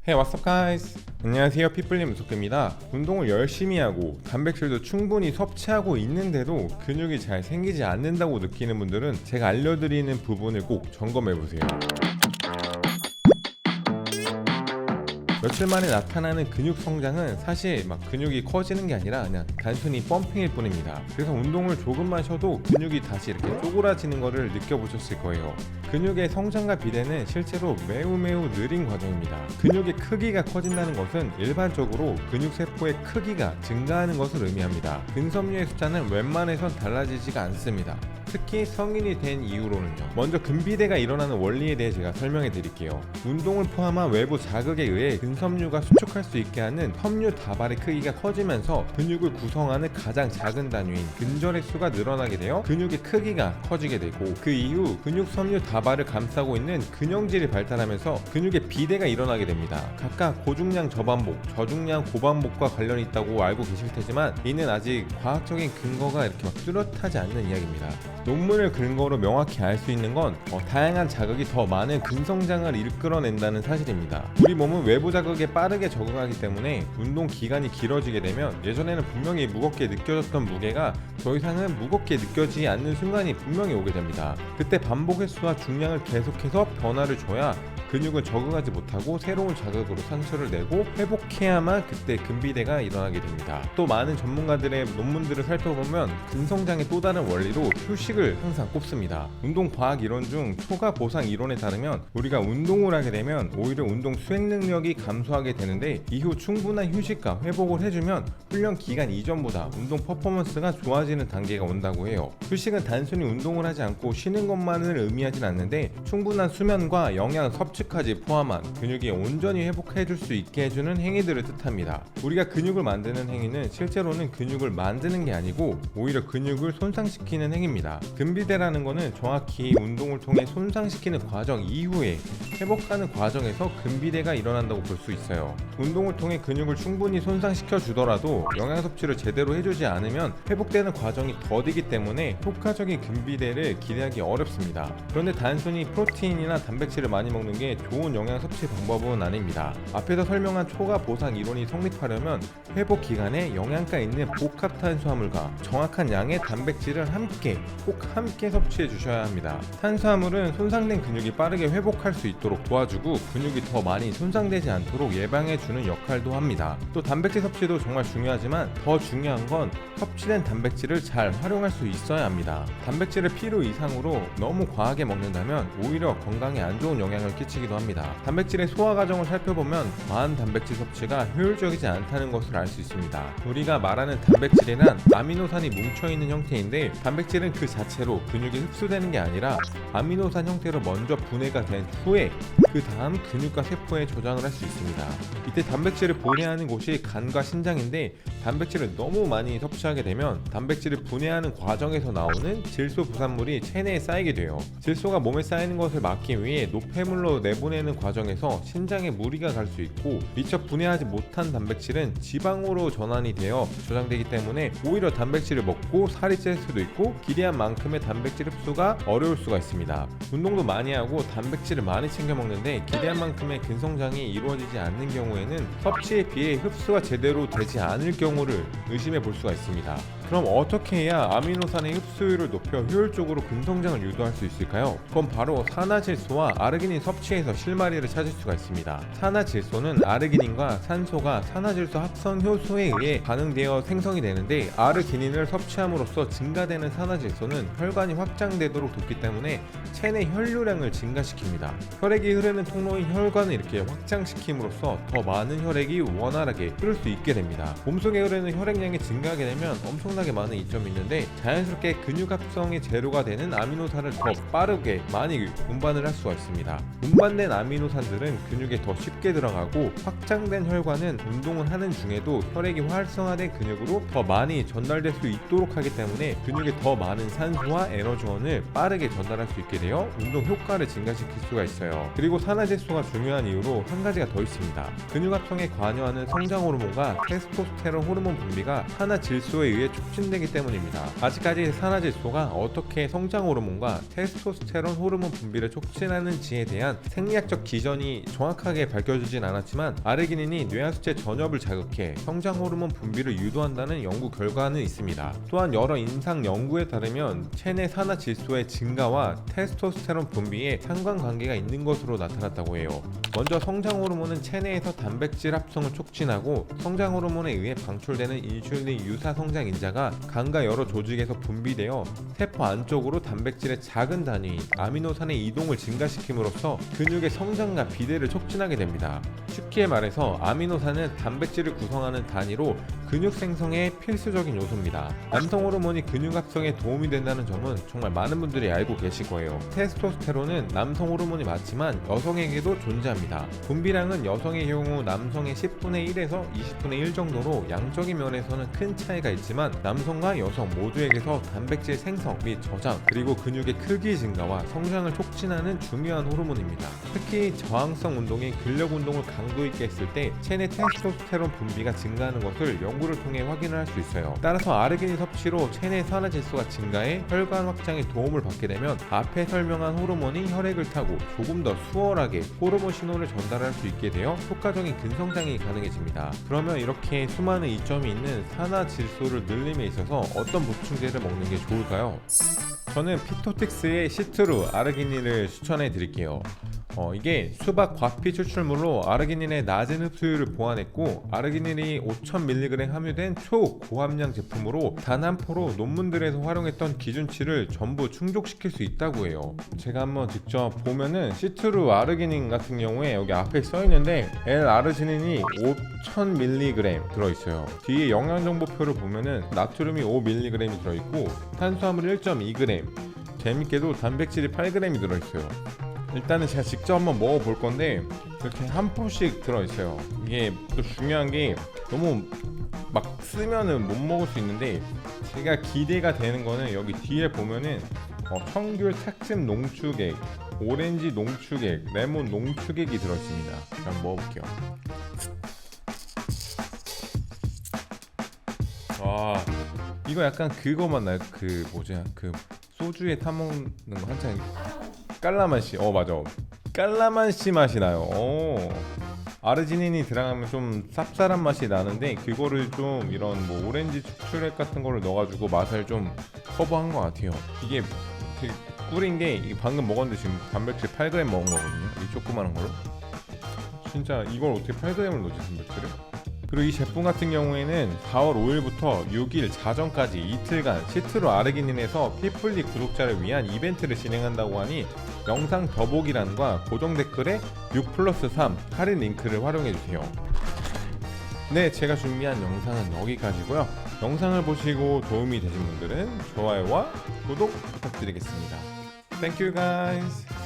Hey, what's up guys? 안녕하세요, 피플님 무석입니다. 운동을 열심히 하고 단백질도 충분히 섭취하고 있는데도 근육이 잘 생기지 않는다고 느끼는 분들은 제가 알려드리는 부분을 꼭 점검해보세요. 며칠 만에 나타나는 근육 성장은 사실 막 근육이 커지는 게 아니라 그냥 단순히 펌핑일 뿐입니다. 그래서 운동을 조금만 쉬어도 근육이 다시 이렇게 쪼그라지는 것을 느껴보셨을 거예요. 근육의 성장과 비대는 실제로 매우 느린 과정입니다. 근육의 크기가 커진다는 것은 일반적으로 근육세포의 크기가 증가하는 것을 의미합니다. 근섬유의 숫자는 웬만해선 달라지지가 않습니다. 특히 성인이 된 이후로는요. 먼저 근비대가 일어나는 원리에 대해 제가 설명해 드릴게요. 운동을 포함한 외부 자극에 의해 근섬유가 수축할 수 있게 하는 섬유 다발의 크기가 커지면서 근육을 구성하는 가장 작은 단위인 근절의 수가 늘어나게 되어 근육의 크기가 커지게 되고, 그 이후 근육 섬유 다발을 감싸고 있는 근형질이 발달하면서 근육의 비대가 일어나게 됩니다. 각각 고중량 저반복, 저중량 고반복과 관련이 있다고 알고 계실 테지만 이는 아직 과학적인 근거가 이렇게 막 뚜렷하지 않는 이야기입니다. 논문을 근거로 명확히 알 수 있는 건 다양한 자극이 더 많은 근성장을 이끌어낸다는 사실입니다. 우리 몸은 외부 자극에 빠르게 적응하기 때문에 운동 기간이 길어지게 되면 예전에는 분명히 무겁게 느껴졌던 무게가 더 이상은 무겁게 느껴지지 않는 순간이 분명히 오게 됩니다. 그때 반복 횟수와 중량을 계속해서 변화를 줘야 근육은 적응하지 못하고 새로운 자극으로 상처를 내고 회복해야만 그때 근비대가 일어나게 됩니다. 또 많은 전문가들의 논문들을 살펴보면 근성장의 또 다른 원리로 휴식을 항상 꼽습니다. 운동 과학 이론 중 초과 보상 이론에 따르면 우리가 운동을 하게 되면 오히려 운동 수행 능력이 감소하게 되는데, 이후 충분한 휴식과 회복을 해주면 훈련 기간 이전보다 운동 퍼포먼스가 좋아지는 단계가 온다고 해요. 휴식은 단순히 운동을 하지 않고 쉬는 것만을 의미하진 않는데 충분한 수면과 영양 섭취까지 포함한 근육이 온전히 회복해줄 수 있게 해주는 행위들을 뜻합니다. 우리가 근육을 만드는 행위는 실제로는 근육을 만드는 게 아니고 오히려 근육을 손상시키는 행위입니다. 근비대라는 것은 정확히 운동을 통해 손상시키는 과정 이후에 회복하는 과정에서 근비대가 일어난다고 볼 수 있어요. 운동을 통해 근육을 충분히 손상시켜 주더라도 영양 섭취를 제대로 해주지 않으면 회복되는 과정이 더디기 때문에 효과적인 근비대를 기대하기 어렵습니다. 그런데 단순히 프로테인이나 단백질을 많이 먹는 게 좋은 영양 섭취 방법은 아닙니다. 앞에서 설명한 초과 보상 이론이 성립하려면 회복 기간에 영양가 있는 복합 탄수화물과 정확한 양의 단백질을 꼭 함께 섭취해 주셔야 합니다. 탄수화물은 손상된 근육이 빠르게 회복할 수 있도록 도와주고 근육이 더 많이 손상되지 않도록 예방해 주는 역할도 합니다. 또 단백질 섭취도 정말 중요하지만 더 중요한 건 섭취된 단백질을 잘 활용할 수 있어야 합니다. 단백질을 필요 이상으로 너무 과하게 먹는다면 오히려 건강에 안 좋은 영향을 끼치기도 합니다. 단백질의 소화 과정을 살펴보면 과한 단백질 섭취가 효율적이지 않다는 것을 알 수 있습니다. 우리가 말하는 단백질이란 아미노산이 뭉쳐있는 형태인데, 단백질은 그 자체로 근육에 흡수되는 게 아니라 아미노산 형태로 먼저 분해가 된 후에 그 다음 근육과 세포에 저장을 할 수 있습니다. 이때 단백질을 분해하는 곳이 간과 신장인데, 단백질을 너무 많이 섭취하게 되면 단백질을 분해하는 과정에서 나오는 질소 부산물이 체내에 쌓이게 돼요. 질소가 몸에 쌓이는 것을 막기 위해 노폐물로 내보내는 과정에서 신장에 무리가 갈 수 있고, 미처 분해하지 못한 단백질은 지방으로 전환이 되어 저장되기 때문에 오히려 단백질을 먹고 살이 찔 수도 있고 기대한 만큼의 단백질 흡수가 어려울 수가 있습니다. 운동도 많이 하고 단백질을 많이 챙겨 먹는데 기대한 만큼의 근성장이 이루어지지 않는 경우에는 섭취에 비해 흡수가 제대로 되지 않을 경우를 의심해 볼 수가 있습니다. 그럼 어떻게 해야 아미노산의 흡수율을 높여 효율적으로 근성장을 유도할 수 있을까요? 그건 바로 산화질소와 아르기닌 섭취에서 실마리를 찾을 수가 있습니다. 산화질소는 아르기닌과 산소가 산화질소 합성 효소에 의해 반응되어 생성이 되는데, 아르기닌을 섭취함으로써 증가되는 산화질소는 혈관이 확장되도록 돕기 때문에 체내 혈류량을 증가시킵니다. 혈액이 흐르는 통로인 혈관을 이렇게 확장시킴으로써 더 많은 혈액이 원활하게 흐를 수 있게 됩니다. 몸속에 흐르는 혈액량이 증가하게 되면 엄청나게 많은 이점이 있는데, 자연스럽게 근육 합성의 재료가 되는 아미노산을 더 빠르게 많이 운반을 할 수가 있습니다. 운반된 아미노산들은 근육에 더 쉽게 들어가고, 확장된 혈관은 운동을 하는 중에도 혈액이 활성화된 근육으로 더 많이 전달될 수 있도록 하기 때문에 근육에 더 많은 산소와 에너지원을 빠르게 전달할 수 있게 되어 운동 효과를 증가시킬 수가 있어요. 그리고 산화질소가 중요한 이유로 한 가지가 더 있습니다. 근육 합성에 관여하는 성장 호르몬과 테스토스테론 호르몬 분비가 산화질소에 의해 촉진되기 때문입니다. 아직까지 산화질소가 어떻게 성장 호르몬과 테스토스테론 호르몬 분비를 촉진하는지에 대한 생리학적 기전이 정확하게 밝혀지진 않았지만 아르기닌이 뇌하수체 전엽을 자극해 성장 호르몬 분비를 유도한다는 연구 결과는 있습니다. 또한 여러 임상 연구에 따르면 체내 산화질소의 증가와 테스토스테론 분비에 상관관계가 있는 것으로 나타났다고 해요. 먼저 성장 호르몬은 체내에서 단백질 합성을 촉진하고 성장 호르몬에 의해 방출되는 인슐린 유사 성장 인자가 간과 여러 조직에서 분비되어 세포 안쪽으로 단백질의 작은 단위 아미노산의 이동을 증가시킴으로써 근육의 성장과 비대를 촉진하게 됩니다. 쉽게 말해서 아미노산은 단백질을 구성하는 단위로 근육 생성에 필수적인 요소입니다. 남성 호르몬이 근육 합성에 도움이 된다는 점은 정말 많은 분들이 알고 계실 거예요. 테스토스테론은 남성 호르몬이 맞지만 여성에게도 존재합니다. 분비량은 여성의 경우 남성의 10분의 1에서 20분의 1 정도로 양적인 면에서는 큰 차이가 있지만 남성과 여성 모두에게서 단백질 생성 및 저장 그리고 근육의 크기 증가와 성장을 촉진하는 중요한 호르몬입니다. 특히 저항성 운동인 근력 운동을 강도 있게 했을 때 체내 테스토스테론 분비가 증가하는 것을 연구를 통해 확인을 할 수 있어요. 따라서 아르기닌 섭취로 체내 산화질소가 증가해 혈관 확장에 도움을 받게 되면 앞에 설명한 호르몬이 혈액을 타고 조금 더 수월하게 호르몬 신호를 전달할 수 있게 되어 효과적인 근성장이 가능해집니다. 그러면 이렇게 수많은 이점이 있는 산화질소를 늘림에 있어서 어떤 보충제를 먹는 게 좋을까요? 저는 피토틱스의 시트루 아르기닌을 추천해 드릴게요. 이게 수박 과피 추출물로 아르기닌의 낮은 흡수율을 보완했고 아르기닌이 5000mg 함유된 초고함량 제품으로 단 한 포로 논문들에서 활용했던 기준치를 전부 충족시킬 수 있다고 해요. 제가 한번 직접 보면은 시트루 아르기닌 같은 경우에 여기 앞에 써있는데 L-아르지닌이 5000mg 들어있어요. 뒤에 영양정보표를 보면은 나트륨이 5mg 들어있고 탄수화물 1.2g, 재밌게도 단백질이 8g이 들어있어요. 일단은 제가 직접 한번 먹어볼 건데 이렇게 한 포씩 들어있어요. 이게 또 중요한 게 너무 막 쓰면은 못 먹을 수 있는데 제가 기대가 되는 거는 여기 뒤에 보면은 청귤 착즙 농축액, 오렌지 농축액, 레몬 농축액이 들어있습니다. 한번 먹어볼게요. 와, 이거 약간 그거 맞나요? 그 뭐지? 그 소주에 타먹는 거 한창 깔라만시. 맞아. 깔라만시 맛이 나요. 아르지닌이 들어가면 좀 쌉쌀한 맛이 나는데 그거를 좀 이런 뭐 오렌지 추출액 같은 거를 넣어가지고 맛을 좀 커버한 것 같아요. 이게 되게 꿀인 게 방금 먹었는데 지금 단백질 8g 먹은 거거든요. 이 조그마한 걸로. 진짜 이걸 어떻게 8g을 넣지 단백질을? 그리고 이 제품 같은 경우에는 4월 5일부터 6일 자정까지 이틀간 시트루 아르기닌에서 피플리 구독자를 위한 이벤트를 진행한다고 하니 영상 더보기란과 고정 댓글에 6+3 할인 링크를 활용해주세요. 네, 제가 준비한 영상은 여기까지고요. 영상을 보시고 도움이 되신 분들은 좋아요와 구독 부탁드리겠습니다. Thank you guys.